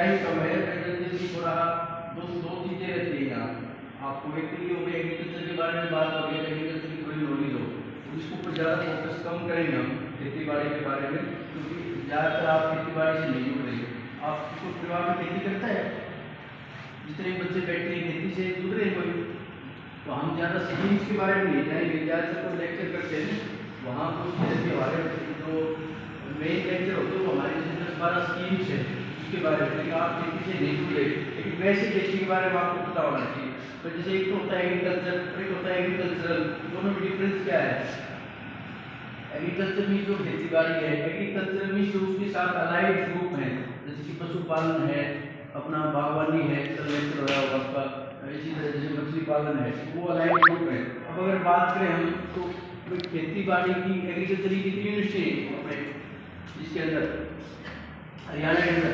Time कम है, जल्दी थोड़ा दो चीज़ें रहती है यहाँ। आपको एक तरीके हो गए एग्रीकल्चर के बारे में बात हो गई, एग्रीकल्चर की थोड़ी नॉलेज हो, इसके ऊपर ज़्यादा फोकस कम करेंगे हम खेती बाड़ी के बारे में, क्योंकि ज़्यादातर आप खेती बाड़ी से नहीं जुड़ रहे। आपको परिवार में खेती करता है, जितने बच्चे बैठे हैं खेती से जुड़ रहे हैं कोई, तो हम ज़्यादा स्कीम्स के बारे में नहीं जाएंगे। ज़्यादातर कोई लेक्चर करते हैं वहाँ कुछ हमारे जो मेन लेक्चर होते हैं वो हमारे जैसे 10-12 स्कीम्स है उसके बारे में, लेकिन आप खेती से नहीं जुड़े, लेकिन वैसे खेती के बारे में आपको पता होना चाहिए। तो जैसे एक तो होता है एग्रीकल्चर, एक होता है एग्रीकल्चरल, दोनों में डिफरेंस क्या है? एग्रीकल्चर में जो खेती बाड़ी है, एग्रीकल्चर में जो उसके साथ अलाइड ग्रुप हैं, जैसे कि पशुपालन है, अपना बागवानी है, लेक्चर हो रहा होगा आपका, इसी तरह जैसे मछली पालन है, वो अलाइड ग्रुप है। अब अगर बात करें हम तो खेती बाड़ी की एग्रीकल्चर की कितनी यूनिवर्सिटी है अपने, जिसके अंदर हरियाणा के अंदर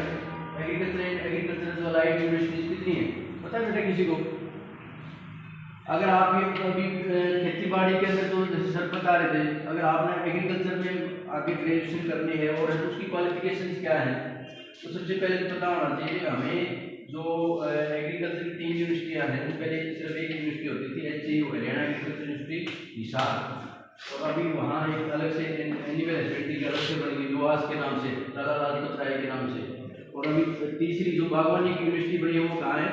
एग्रीकल्चर जो अलाइड यूनिवर्सिटी कितनी है पता है बेटा किसी को? अगर आप ये अभी खेती बाड़ी के अंदर जो जैसे सर बता रहे थे, अगर आपने एग्रीकल्चर में आगे ग्रेजुएशन करनी है और उसकी क्वालिफिकेशन क्या है, तो सबसे पहले पता होना चाहिए हमें जो एग्रीकल्चर की 3 यूनिवर्सिटियाँ हैं, पहले सिर्फ एक यूनिवर्सिटी होती थी HAU Haryana agriculture university Hisar, और अभी वहाँ एक अलग से एनिमल हस्बेंड्री अलग से बन गई लुहास के नाम से, लाला लाजपत राय के नाम से। और अभी तीसरी जो बागवानी की यूनिवर्सिटी बनी है वो कहाँ है?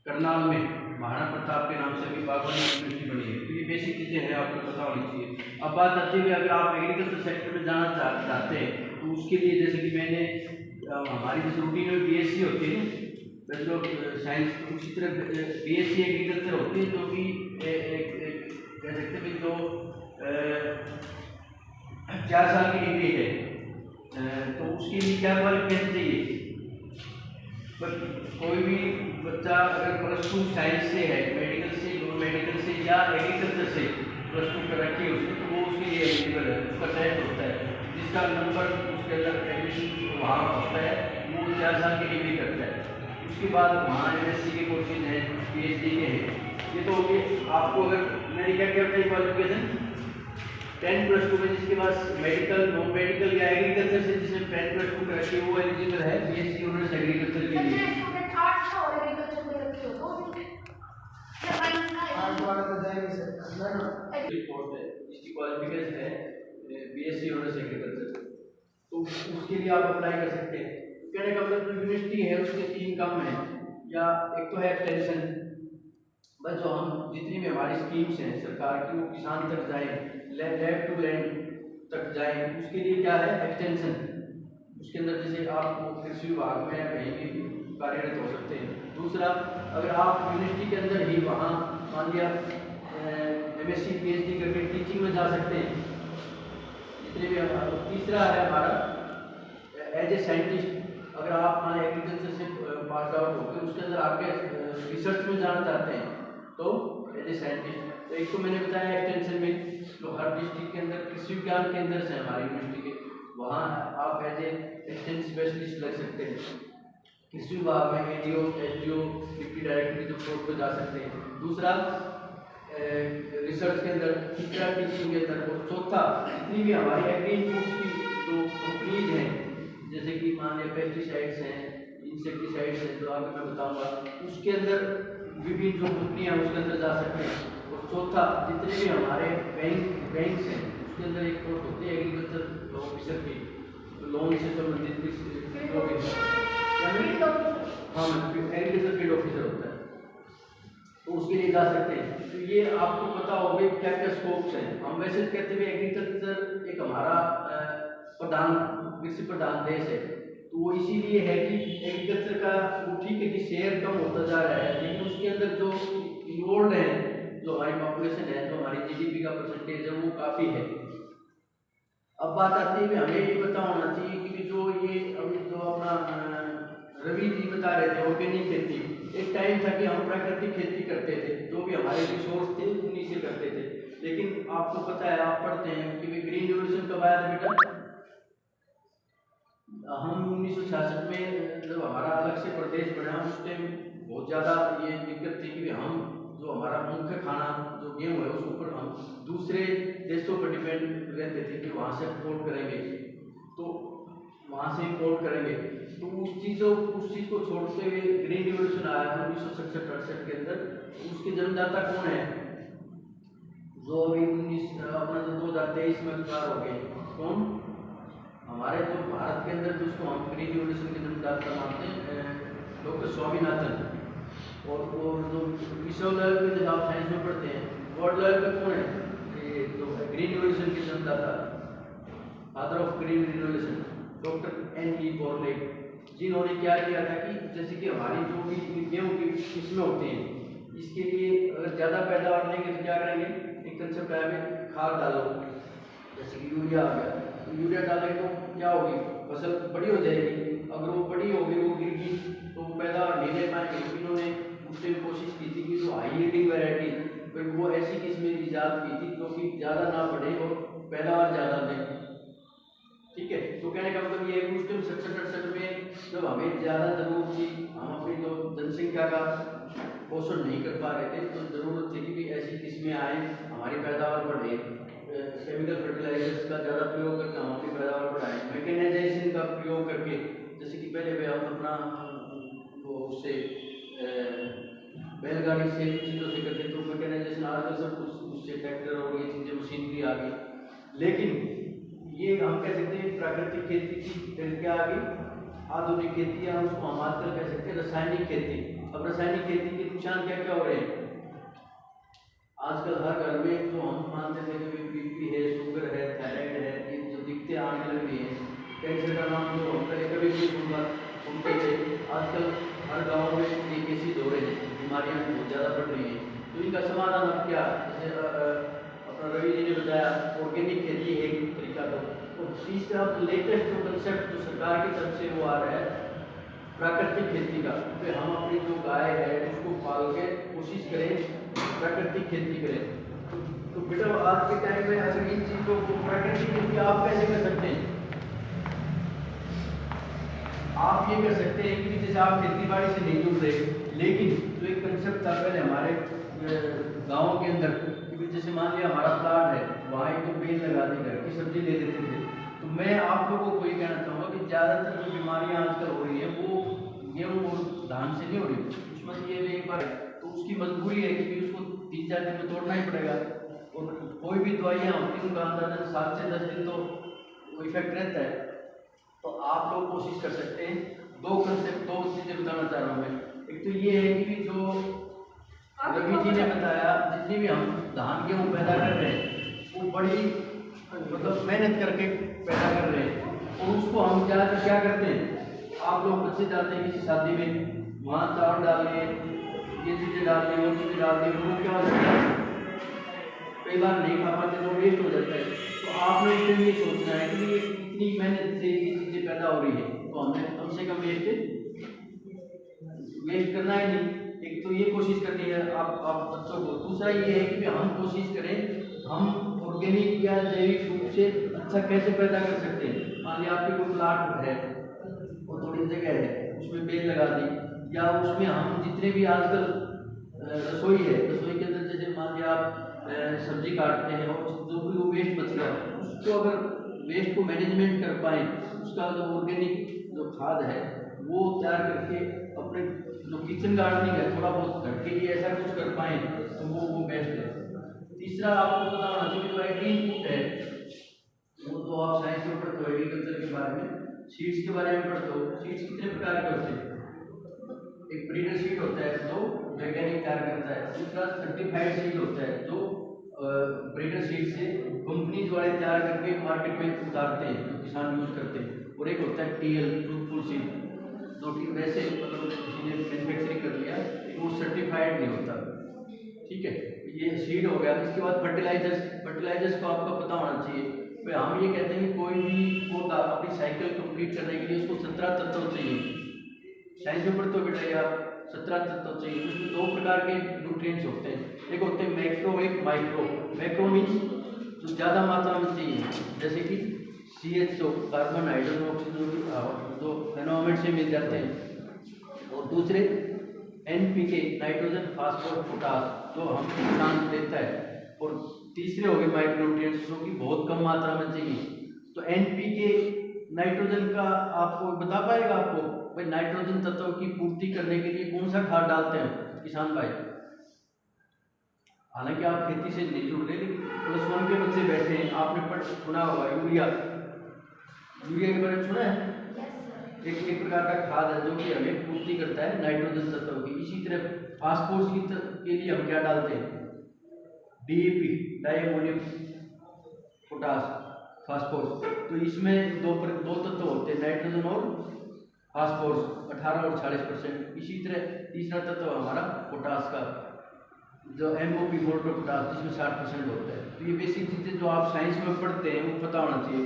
करनाल में महाराणा प्रताप के नाम से अभी बागवानी यूनिवर्सिटी बनी है। तो ये बेसिक चीज़ें हैं, आपको पता होनी चाहिए। अब बात आती है अगर आप एग्रीकल्चर सेक्टर में जाना चाहते हैं तो उसके लिए जैसे कि मैंने हमारी जैसे रूटीन में BSc होती है बैचलर ऑफ साइंस, उसी तरह BSc एग्रीकल्चर होती है जो कि कह सकते हैं जो 4 साल की डिग्री है। तो उसके लिए क्या क्वालिफिकेशन चाहिए? कोई भी बच्चा अगर +2 साइंस से है, मेडिकल से, नॉन मेडिकल से या एग्रीकल्चर से +2 कर रखी है उसने, तो वो उसके लिए एलिजिबल है। उसका टेस्ट होता है जिसका नंबर उसके अंदर एडमिशन वहाँ होता है, वो 4 साल की डिग्री करता है। उसके बाद वहाँ MSc के कोर्सेज हैं, PhD के हैं। ये तो होगी आपको। अगर मैंने क्या करता है क्वालिफिकेशन 10+2 में जिसके पास मेडिकल, नॉन मेडिकल या एग्रीकल्चर से जिसने 10+2 कर रखी है वो एलिजिबल है BSc ऑनर्स एग्रीकल्चर के लिए। इसकी क्वालिफिकेशन है BSc ऑनर्स एग्रीकल्चर, तो उसके लिए आप अप्लाई कर सकते हैं। कहने का मतलब जो यूनिवर्सिटी है उसके 3 काम हैं, या एक तो है एक्सटेंशन, बस जो हम जितनी भी हमारी स्कीम्स हैं सरकार की वो किसान तक जाए, लैब टू लैंड तक जाए, उसके लिए क्या है एक्सटेंशन। उसके अंदर जैसे आप कृषि विभाग में कहीं भी कार्यरत हो सकते हैं। दूसरा, अगर आप यूनिवर्सिटी के अंदर ही वहाँ मान लिया MSc PhD करके टीचिंग में जा सकते हैं, जितने भी। तीसरा है हमारा एज ए साइंटिस्ट, अगर आप मान एग्रीकल्चर से पास आउट होकर उसके अंदर आपके रिसर्च में जाना चाहते हैं तो एज ए साइंटिस्ट। तो एक तो मैंने बताया एक्सटेंशन में जो हर डिस्ट्रिक्ट के अंदर कृषि विज्ञान केंद्र से हमारी यूनिवर्सिटी के, वहाँ आप एज ए एक्सटेंशन स्पेशलिस्ट लग सकते हैं। कृषि विभाग में ADO, SDO, डिप्टी डायरेक्टर के पोस्ट पर जा सकते हैं। दूसरा रिसर्च के अंदर, तीसरा टीचिंग के अंदर, और चौथा जितनी भी हमारी एग्री इंपोर्ट्स की जो कंपनीज हैं, जैसे कि मान लिया पेस्टिसाइड्स हैं, इंसेक्टिसाइड्स हैं, जो आगे मैं बताऊंगा, उसके अंदर विभिन्न जो कंपनियां हैं उसके अंदर जा सकते हैं। और चौथा जितने भी हमारे बैंक्स हैं उसके अंदर एक पोस्ट होती है एग्रीकल्चर ऑफिसर की, लोन से संबंधित जो भी हाँ एग्रीकल्चर फील्ड ऑफिसर होता है, तो उसके लिए जा सकते हैं। तो ये आपको पता होगा क्या क्या स्कोप्स हैं। हम वैसे कहते हैं एग्रीकल्चर एक हमारा प्रधान कृषि प्रधान देश है, तो वो इसीलिए है कि एग्रीकल्चर का ठीक है कि शेयर कम होता जा रहा है, लेकिन उसके अंदर जो इन्वॉल्व है, जो हमारी पॉपुलेशन है, जो हमारी GDP का परसेंटेज है वो काफ़ी है। अब बात आती है कि हमें ये पता होना चाहिए कि जो ये अभी जो अपना रवि जी बता रहे थे ऑर्गेनिक खेती, एक टाइम था कि हम प्राकृतिक खेती करते थे, जो भी हमारे रिसोर्स थे उन्हीं से करते थे। लेकिन आपको पता है, आप पढ़ते हैं कि ग्रीन रिवॉल्यूशन कब आया था बेटा? हम 1966 में जब हमारा अलग से प्रदेश बना, उस टाइम बहुत ज़्यादा ये दिक्कत थी कि हम जो हमारा मुख्य खाना जो गेहूँ है उसके ऊपर हम दूसरे देशों पर डिपेंड रहते थे कि वहाँ से एक्सपोर्ट करेंगे। तो वहाँ से इम्पोर्ट करेंगे। तो उस चीज़ को छोड़ते हुए ग्रीन रिवोल्यूशन आया 1967-68 के अंदर। उसके जन्मदाता कौन है? जो अभी 2023 में विचार हो गए, कौन? हमारे जो भारत के अंदर जिसको हम ग्रीन रिवोल्यूशन के जन्मदाता मानते हैं, डॉक्टर स्वामीनाथन। और जो विश्व लेवल पे जब आप साइंस में पढ़ते हैं, वर्ल्ड लेवल पे कौन है? ये जो ग्रीन रिवोल्यूशन के जन्मदाता, father of green revolution, doctor N.E. Borle, जिन्होंने क्या किया था कि जैसे कि हमारी जो भी गेहूं की किस्में होती हैं, इसके लिए अगर ज़्यादा पैदावार लेंगे तो क्या करेंगे? एक कंसेप्ट आया कि खाद डालो, जैसे कि यूरिया आ गया, तो यूरिया डालेंगे तो क्या होगी? फसल बड़ी हो जाएगी। अगर वो बड़ी होगी, वो गिरगी, तो पैदावार नहीं ले पाएंगे। तो इन्होंने उस टाइम कोशिश की थी कि जो हाई यील्डिंग वैरायटी, वो ऐसी किस्में ईजाद की थी जो कि ज़्यादा ना बढ़े और पैदावार ज़्यादा दें। ठीक है, तो कहने का मतलब ये है उस टाइम 67-68 में जब हमें ज़्यादा जरूरत थी, हम अपनी जो जनसंख्या का पोषण नहीं कर पा रहे थे, तो जरूरत थी कि ऐसी किस्में आए, हमारी पैदावार बढ़े, केमिकल फर्टिलाइजर्स का ज़्यादा प्रयोग करके हम अपनी पैदावार बढ़ाएं, मैकेनाइजेशन का प्रयोग करके, जैसे कि पहले हम अपना वो उससे बैलगाड़ी से चीज़ों से करते, तो मैकेनाइजेशन आजकल सब कुछ उससे ट्रैक्टर और ये चीज़ें मशीनरी आ गई। लेकिन ये हम कह सकते हैं प्राकृतिक खेती की क्या आ गई? आधुनिक खेती, या उसको हम आजकल कह सकते हैं रासायनिक खेती। अब रासायनिक खेती के नुकसान क्या क्या हो रहे हैं? आजकल हर घर में जो हम मानते थे कि बीपी है, शुगर है, थायराइड है, ये जो दिखते आने लग रही है, कैंसर का नाम जो हम पहले कभी भी सुनते थे, आजकल हर गाँव में ये केसेज हो रहे हैं, बीमारियाँ बहुत ज़्यादा बढ़ रही हैं। तो इनका समाधान अब क्या? जैसे अपना रवि जी ने बताया, ऑर्गेनिक खेती है एक तरीका। तो और तीसरा लेटेस्ट जो कंसेप्ट जो सरकार की तरफ से वो आ रहा है प्राकृतिक खेती का, तो हम अपनी जो गाय है उसको पाल के कोशिश करें प्राकृतिक खेती करें। तो बेटा आज के टाइम में अगर इन चीज़ों को प्राकृतिक खेती आप कैसे कर सकते हैं? आप ये कर सकते हैं कि जैसे आप खेती बाड़ी से नहीं जुड़ रहे, लेकिन जो एक कंसेप्ट था पहले हमारे गाँव के अंदर, जैसे मान लिया हमारा प्लाट है, वहाँ एक तो बेल लगा दी, घर की सब्जी ले लेते थे। तो मैं आप लोगों को ये कहना चाहूँगा कि ज़्यादातर जो बीमारियाँ आजकल हो रही है वो गेहूँ और धान से नहीं हो रही। उसमें से ये भी एक बार तो उसकी मजबूरी है कि उसको 3-4 दिन में तोड़ना ही पड़ेगा। और कोई भी दवाइयाँ होती हैं उनका अंदाजन 7 से 10 दिन तो वो इफेक्ट रहता है। तो आप लोग कोशिश कर सकते हैं, दो चीज़ें बताना चाह रहा हूँ मैं। एक तो ये है कि जो रवि जी ने बताया, जितनी भी हम धान गेहूँ पैदा कर रहे हैं वो बड़ी मतलब मेहनत करके पैदा कर रहे हैं, और उसको हम ज़्यादातर क्या करते हैं, आप लोग बच्चे जाते हैं किसी शादी में, वहाँ चावल डाल दिए, ये चीज़ें डाल दी, वो चीज़ें डाल दी, वो क्या होता है कई बार नहीं खा पाते तो वेस्ट हो जाता है। तो आपने इसमें ये सोचना है कि ये इतनी मेहनत से ये चीज़ें पैदा हो रही है, तो हमने कम से कम वेस्ट करना है नहीं। एक तो ये कोशिश करनी है आप बच्चों को। दूसरा ये है कि हम कोशिश करें हम ऑर्गेनिक या जैविक रूप से अच्छा कैसे पैदा कर सकते हैं। मान लिया आपके कोई प्लाट है और थोड़ी जगह है, उसमें बेल लगा दी, या उसमें हम जितने भी आजकल रसोई के अंदर जैसे मान लिया आप सब्जी काटते हैं और जो भी वो वेस्ट बच गया उसको अगर वेस्ट को मैनेजमेंट कर पाएँ, उसका जो ऑर्गेनिक जो खाद है वो तैयार करके अपने जो किचन गार्डनिंग है थोड़ा बहुत घर के लिए ऐसा कुछ कर पाएँ तो वो बेस्ट है। तीसरा आपको पता होना चाहिए जो एग्री इनपुट है, वो तो आप साइंस में पढ़ते हो, एग्रीकल्चर के बारे में, सीड्स के बारे में पढ़ते हो। सीड्स कितने प्रकार के होते हैं? एक ब्रीडर सीड होता है जो वैज्ञानिक तैयार करता है, दूसरा सर्टिफाइड सीड होता है जो ब्रीडर सीड से कंपनीज वाले तैयार करके मार्केट में उतारते हैं, जो किसान यूज करते हैं, और एक होता है TL ट्रूथफुल सीड, जो कि वैसे मतलब किसी ने मैन्युफैक्चरिंग कर लिया वो सर्टिफाइड नहीं होता। ठीक है, ये सीड हो गया। इसके बाद फर्टिलाइजर्स को आपको पता होना चाहिए। तो हम ये कहते हैं कि कोई भी पौधा अपनी साइकिल कंप्लीट करने के लिए उसको 17 तत्व चाहिए। साइंस में पढ़ते हो बेटा या 17 तत्व चाहिए। उसमें 2 प्रकार के न्यूट्रिएंट्स होते हैं, एक होते हैं मैक्रो, एक माइक्रो। मैक्रो मीन्स जो ज़्यादा मात्रा में चाहिए, जैसे कि CH2 कार्बन, हाइड्रोजन, ऑक्सीजन जो एनवायरमेंट से मिल जाते हैं, और दूसरे NPK नाइट्रोजन, फास्फोरस, पोटास जो हम किसान देता है, और तीसरे हो गए माइक्रोन्यूट्रिएंट्स जो कि बहुत कम मात्रा में चाहिए। तो NPK नाइट्रोजन का आपको बता पाएगा आपको भाई नाइट्रोजन तत्व की पूर्ति करने के लिए कौन सा खाद डालते हैं किसान भाई? हालांकि आप खेती से नहीं जुड़ रहे लेकिन +1 के बच्चे बैठे हैं, आपने सुना होगा यूरिया के बारे में सुना है? एक प्रकार का खाद है जो कि हमें पूर्ति करता है नाइट्रोजन तत्व की। इसी तरह फास्फोरस के लिए हम क्या डालते हैं? DAP, di ammonium potash phosphorus. तो इसमें दो तत्व होते हैं, नाइट्रोजन और फास्फोरस, 18 और 40%। इसी तरह तीसरा तत्व हमारा पोटास का जो MOP मोटर पोटास, जिसमें 60% होता है। तो ये बेसिक चीज़ें जो आप साइंस में पढ़ते हैं वो पता होना चाहिए।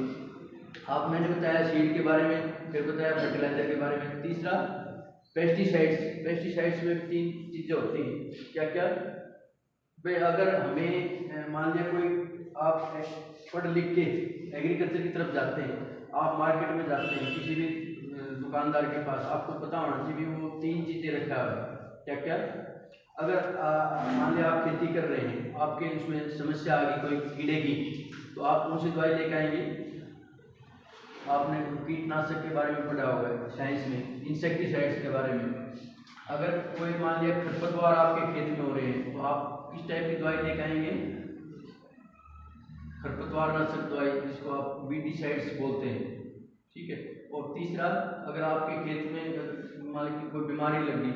आप मैंने बताया सीड के बारे में, फिर बताया फर्टिलाइजर के बारे में। तीसरा पेस्टिसाइड्स में 3 चीज़ें होती हैं। क्या क्या भाई? अगर हमें मान लिया कोई आप पढ़ लिख के एग्रीकल्चर की तरफ जाते हैं, आप मार्केट में जाते हैं किसी भी दुकानदार के पास, आपको पता होना चाहिए वो 3 चीज़ें रखा है। क्या क्या? अगर मान लिया आप खेती कर रहे हैं, आपके उसमें समस्या आ गई कोई कीड़े की, तो आप कौन सी दवाई लेकर आएंगे? आपने कीटनाशक के बारे में पढ़ा होगा साइंस में, इंसेक्टिसाइड्स के बारे में। अगर कोई मान लिया खरपतवार आपके खेत में हो रहे हैं, तो आप किस टाइप की दवाई लेकर आएंगे? खरपतवार नाशक दवाई, जिसको आप वीडीसाइड्स बोलते हैं। ठीक है। और तीसरा, अगर आपके खेत में मान लीजिए कोई बीमारी लग गई,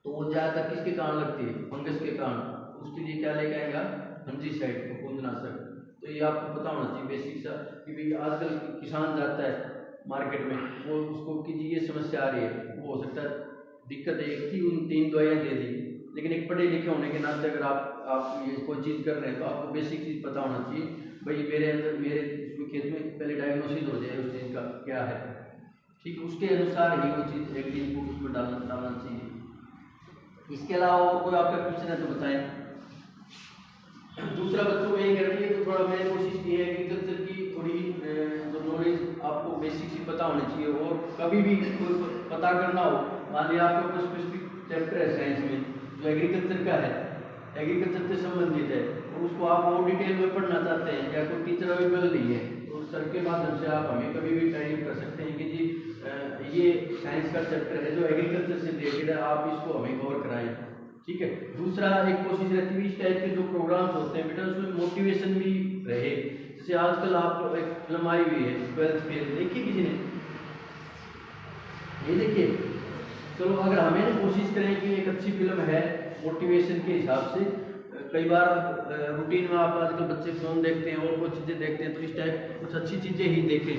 तो वो ज़्यादातर किसके कारण लगती है? फंगस के कारण। उसके लिए क्या लेके आएगा? फंजीसाइड, फफूंदनाशक। तो ये आपको पता होना चाहिए बेसिक सा कि भाई आजकल किसान जाता है मार्केट में, वो उसको कि ये समस्या आ रही है, वो हो सकता है दिक्कत एक थी, उन 3 दवाइयाँ दे दी। लेकिन एक पढ़े लिखे होने के नाते अगर आप ये कोई चीज़ कर रहे हैं तो आपको बेसिक चीज़ पता होना चाहिए भाई मेरे खेत में पहले डायग्नोसिस हो जाए उस चीज़ का क्या है। ठीक है, उसके अनुसार ही वो चीज़ एग्री इनपुट उसमें डालना चाहिए। इसके अलावा और कोई आपका क्वेश्चन है तो बताएं। दूसरा बच्चों में ये करनी है तो थोड़ा मैंने कोशिश की है एग्रीकल्चर की थोड़ी जो नॉलेज आपको बेसिक सी पता होनी चाहिए। और कभी भी कोई पता करना हो, मान लिया आपका कोई स्पेसिफिक चैप्टर है साइंस में जो एग्रीकल्चर का है, एग्रीकल्चर से संबंधित है, और उसको आप और डिटेल में पढ़ना चाहते हैं या कोई टीचर अवेलेबल नहीं है, तो सर के माध्यम से आप हमें कभी भी टाइम कर सकते हैं कि जी ये साइंस का चैप्टर है जो एग्रीकल्चर से रिलेटेड है, आप इसको हमें कवर कराएं। ठीक है। दूसरा एक कोशिश रहती है इस टाइप के जो प्रोग्राम्स होते हैं बेटा उसमें मोटिवेशन भी रहे। जैसे आजकल आप एक फिल्म आई हुई है 12th फेल, देखिए किसी ने? ये देखिए। चलो अगर हमें कोशिश करें कि एक अच्छी फिल्म है मोटिवेशन के हिसाब से, कई बार रूटीन में आप आजकल बच्चे फ़ोन देखते हैं और कुछ चीज़ें देखते हैं, तो इस टाइप कुछ अच्छी चीज़ें ही देखें।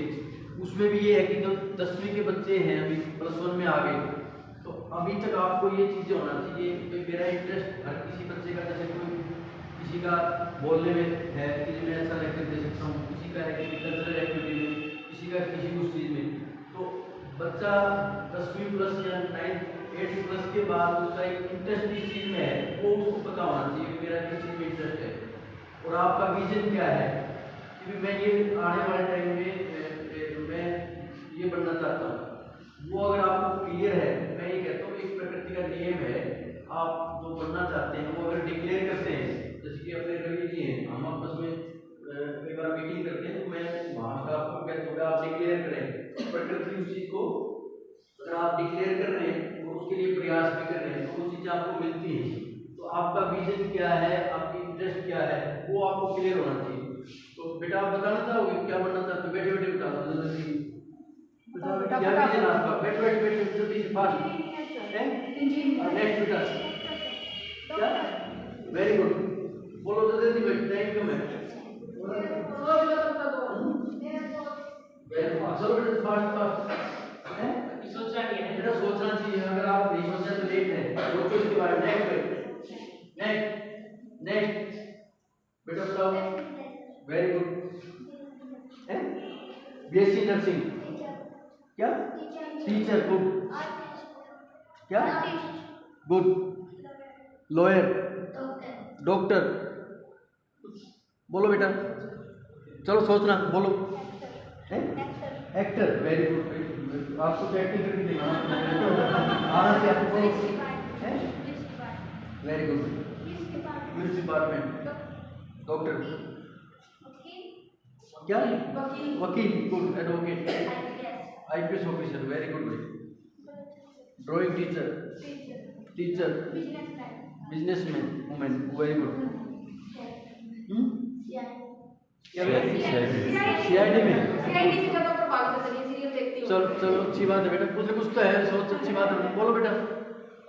उसमें भी ये है कि जो 10वीं के बच्चे हैं अभी +1 में आ गए, तो अभी तक आपको ये चीज़ें होना चाहिए कि मेरा इंटरेस्ट हर किसी बच्चे का, जैसे कोई किसी का बोलने में है कि मैं अच्छा लेक्चर दे सकता हूँ, किसी का है कि कल्चरल एक्टिविटी में, किसी का किसी उस चीज़ में। तो बच्चा 10वीं प्लस या 9th 8th प्लस के बाद उसका एक इंटरेस्ट इस चीज़ में है, वो उसको पता होना चाहिए कि मेरा किस चीज़ में इंटरेस्ट है और आपका विजन क्या है कि मैं ये आने वाले टाइम में मैं ये बनना चाहता हूँ। वो अगर आपको क्लियर है, मैं ये कहता हूँ एक प्रकृति का नियम है, आप जो बनना चाहते हैं वो अगर डिक्लेयर करते हैं, जैसे कि अपने रवि जी हैं, हम आपस में एक बार मीटिंग करते हैं, तो मैं वहाँ का आपको कहता हूँ आप डिक्लेयर करें प्रकृति उस चीज़ को। अगर आप डिक्लेयर कर रहे हैं और उसके लिए प्रयास भी कर रहे हैं तो वो चीज़ें आपको मिलती हैं। तो आपका विजन क्या है, आपकी इंटरेस्ट क्या है, वो आपको क्लियर होना चाहिए। तो बेटा आप बताना चाहोगे क्या बनना चाहते हो? बैठे बैठे बता दो जल्दी। क्या विजन आपका? बैठे बैठे बैठे जल्दी से फास्ट। नेक्स्ट बेटा क्या? वेरी गुड, बोलो तो जल्दी बैठ, टाइम कम है। वेरी फास्ट, चलो बेटा फास्ट फास्ट है। सोचना नहीं है बेटा, सोचना चाहिए। अगर आप नहीं सोचा तो लेट है। सोचो इसके बारे में। नेक्स्ट बेटा बताओ। Very good. BSc नर्सिंग क्या? Teacher, good. क्या? गुड। लॉयर, डॉक्टर, बोलो बेटा, चलो सोचना, बोलो। Actor, very good. आपको एक्टिंग करके दिखाना आना से आपको very good. Police department, doctor, क्या? वकील, good. Advocate, IPS officer, very good भाई। Drawing teacher, teacher, businessman, women, very good. CID में ज्यादा प्रभावित है, सीरियल देखती हूँ। चलो अच्छी बात है बेटा, कुछ तो है, सोच अच्छी बात है, बोलो बेटा।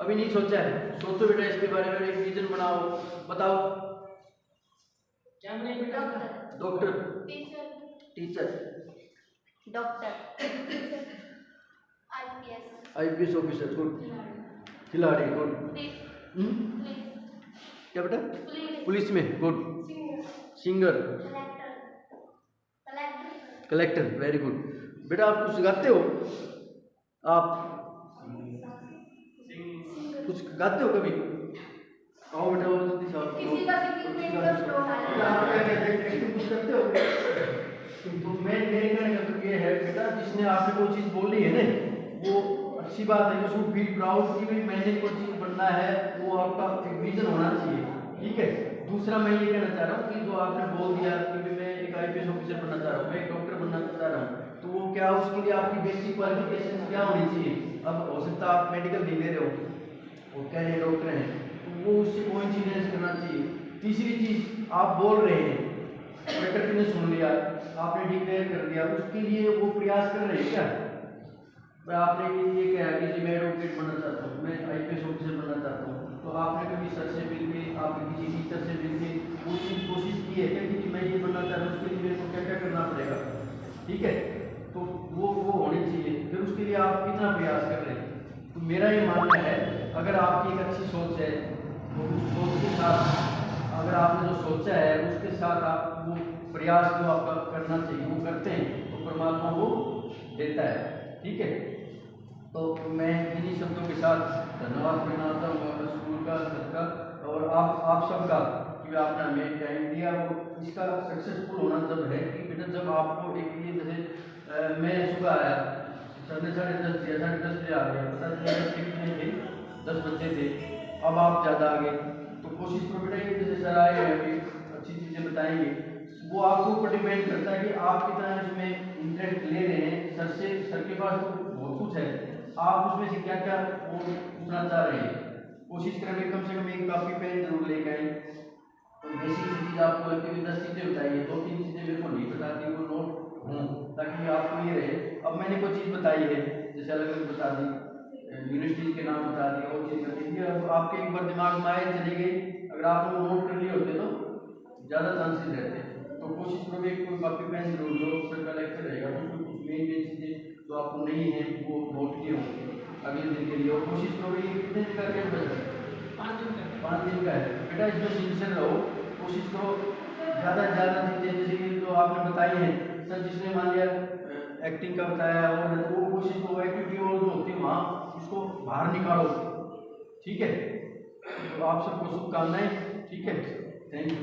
अभी नहीं सोचा है, सोचो बेटा इसके बारे में, एक विजन बनाओ, बताओ। क्या बने बेटा? Doctor, teacher, doctor, IPS officer, good. खिलाड़ी, गुड। क्या बेटा? पुलिस में, good. Singer, collector, very good. बेटा आप कुछ गाते हो? आप कुछ गाते हो कभी? आओ बेटा, वो जल्दी से आओ। किसी का सिंगिंग में इंटरेस्ट हो आप क्या एक्टिंग कुछ करते हो? तो मेरे कहने का मतलब ये है बेटा, जिसने आपने कोई चीज़ बोली है ना, वो अच्छी बात है, उसको फील प्राउड कि भाई मैंने कोई चीज़ बनना है, वो आपका एक विजन होना चाहिए, ठीक है। दूसरा मैं ये कहना चाह रहा हूँ कि जो आपने बोल दिया कि मैं एक IPS ऑफिसर बनना चाह रहा हूँ, मैं एक डॉक्टर बनना चाह रहा हूँ, तो वो क्या, उसके लिए आपकी बेसिक क्वालिफिकेशन क्या होनी चाहिए? अब हो सकता है आप मेडिकल नहीं ले रहे हो, वो कह रहे डॉक्टर हैं, तो वो उससे कोइंसिडेंस करना चाहिए। तीसरी चीज़, आप बोल रहे हैं, प्रकृति ने सुन लिया, आपने डिक्लेयर कर दिया, उसके लिए वो प्रयास कर रहे हैं क्या? आपने ये कहा कि जी मैं एडवोकेट बनना चाहता हूँ, मैं IPS ऑफिसर बनना चाहता हूँ, तो आपने कभी सर से मिलके, आपने किसी टीचर से मिलके वो चीज़ कोशिश की है क्या कि मैं ये बनना चाह रहा हूँ, उसके लिए मेरे को क्या क्या करना पड़ेगा, ठीक है? तो वो होनी चाहिए, फिर उसके लिए आप कितना प्रयास कर रहे हैं। तो मेरा ये मानना है, अगर आपकी एक अच्छी सोच है, तो उस सोच के साथ, अगर आपने जो सोचा है उसके साथ आप वो प्रयास जो आपका करना चाहिए वो करते हैं, तो परमात्मा वो देता है, ठीक है। तो मैं इन्हीं शब्दों के साथ धन्यवाद करना चाहता हूँ अपने स्कूल का, सबका, और आप सबका कि आपने हमें टाइम दिया। वो इसका सक्सेसफुल होना जब है कि बेटा जब आपको एक ये जैसे मैं सुबह आया, सर ने 10:30 दिया, 10:30 बजे आ गया, पता चला कितने थे, 10 बच्चे थे, अब आप ज़्यादा आ गए, तो कोशिश करो बेटा कि जैसे सर आए हैं अभी अच्छी चीज़ें बताएंगे, वो आपके ऊपर डिपेंड करता है कि आप कितना इसमें इंटरेस्ट ले रहे हैं। सर के पास तो बहुत कुछ है, आप उसमें से क्या क्या वो पूछना चाह रहे हैं। कोशिश करेंगे कम से कम एक कॉपी पेन जरूर लेके आए। तो बेसिक चीज़ आपको 10 चीज़ें बताइए, 2-3 चीज़ें मेरे को नहीं बताती, वो नोट हों, ताकि आपको ये रहे। अब मैंने कोई चीज़ बताई है, जैसे अलग अलग बता दी, यूनिवर्सिटी के नाम बता दिए, और चीज़ बता दी, अब आपके एक बार दिमाग में आए चली गई, अगर आप वो नोट कर लिए होते तो ज़्यादा चांसेस रहते हैं। तो कोशिश करोगे कोई कॉपी पेन जरूर लो, सर का लेक्चर रहेगा तो कुछ मेन चीज़ें जो आपको नहीं है वो नोट किए होंगे अगले दिन के लिए। और कोशिश करोगे कितने दिन का क्या बचा? 5 दिन का है बेटा, इसमें सिंसियर रहो, कोशिश करो ज़्यादा से ज़्यादा चीज़ें जैसे कि जो आपने बताई हैं, सर जिसने मान लिया एक्टिंग का बताया, और वो कोशिश करो एक्टिविटी और जो होती है वहाँ उसको बाहर निकालो, ठीक है। तो आप सबको शुभकामनाएं, ठीक है, थैंक यू।